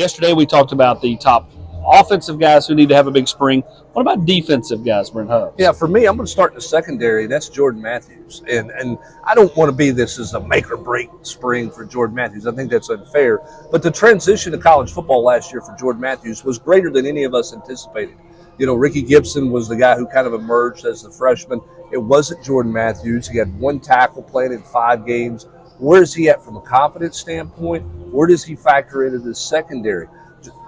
Yesterday we talked about the top offensive guys who need to have a big spring. What about defensive guys, Brent Hubbs? Yeah, for me, I'm going to start in the secondary. That's Jordan Matthews, and I don't want to be this as a make or break spring for Jordan Matthews. I think that's unfair. But the transition to college football last year for Jordan Matthews was greater than any of us anticipated. You know, Ricky Gibson was the guy who kind of emerged as the freshman. It wasn't Jordan Matthews. He had one tackle playing in 5 games. Where is he at from a confidence standpoint? Where does he factor into the secondary?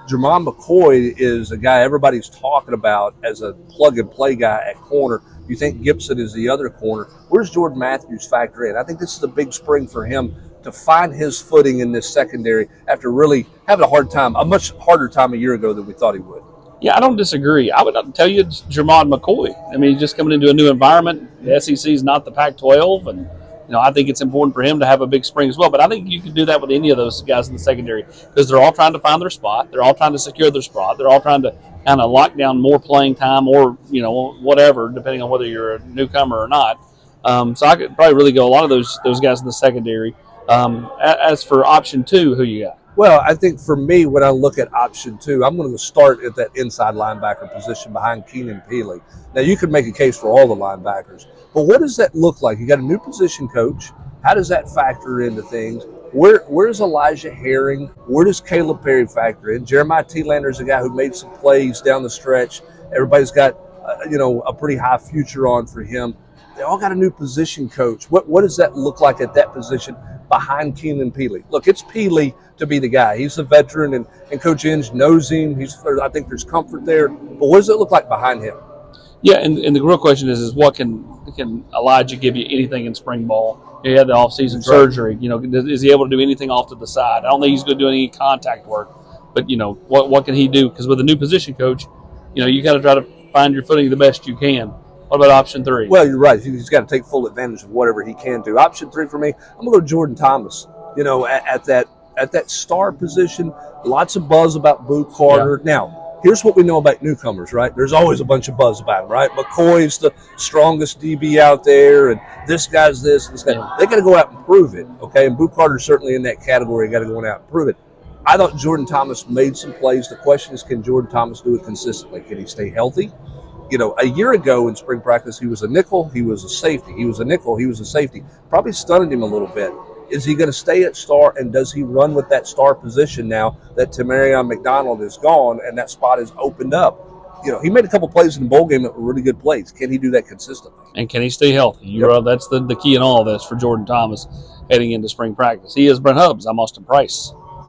Jermon McCoy is a guy everybody's talking about as a plug-and-play guy at corner. You think Gibson is the other corner. Where's Jordan Matthews factor in? I think this is a big spring for him to find his footing in this secondary after really having a much harder time a year ago than we thought he would. Yeah, I don't disagree. I would tell you it's Jermon McCoy. I mean, he's just coming into a new environment. The SEC is not the Pac-12, and I think it's important for him to have a big spring as well. But I think you can do that with any of those guys in the secondary because they're all trying to find their spot. They're all trying to secure their spot. They're all trying to kind of lock down more playing time or whatever, depending on whether you're a newcomer or not. So I could probably really go a lot of those guys in the secondary. As for option 2, who you got? Well, I think for me, when I look at option 2, I'm going to start at that inside linebacker position behind Keenan Peely. Now, you could make a case for all the linebackers, but what does that look like? You got a new position coach. How does that factor into things? Where's Elijah Herring? Where does Caleb Perry factor in? Jeremiah Telander is a guy who made some plays down the stretch. Everybody's got a pretty high future on for him. They all got a new position coach. What does that look like at that position behind Keenan Peely? Look, it's Peely to be the guy. He's a veteran, and Coach Inge knows him. I think there's comfort there. But what does it look like behind him? Yeah, and the real question is what can Elijah give you anything in spring ball? He had the off-season surgery. Is he able to do anything off to the side? I don't think he's going to do any contact work. But, what can he do? Because with a new position coach, you got to try to find your footing the best you can. What about option 3? Well, you're right. He's got to take full advantage of whatever he can do. Option 3 for me, I'm going to go Jordan Thomas. At that star position, lots of buzz about Boo Carter. Yeah. Now, here's what we know about newcomers, right? There's always a bunch of buzz about him, right? McCoy's the strongest DB out there, and this guy's this guy. Yeah. They got to go out and prove it, okay? And Boo Carter's certainly in that category. Got to go out and prove it. I thought Jordan Thomas made some plays. The question is, can Jordan Thomas do it consistently? Can he stay healthy? A year ago in spring practice, he was a nickel, he was a safety. He was a nickel, he was a safety. Probably stunned him a little bit. Is he going to stay at star, and does he run with that star position now that Tamarion McDonald is gone and that spot is opened up? He made a couple plays in the bowl game that were really good plays. Can he do that consistently? And can he stay healthy? Yep. That's the key in all of this for Jordan Thomas heading into spring practice. He is Brent Hubbs. I'm Austin Price.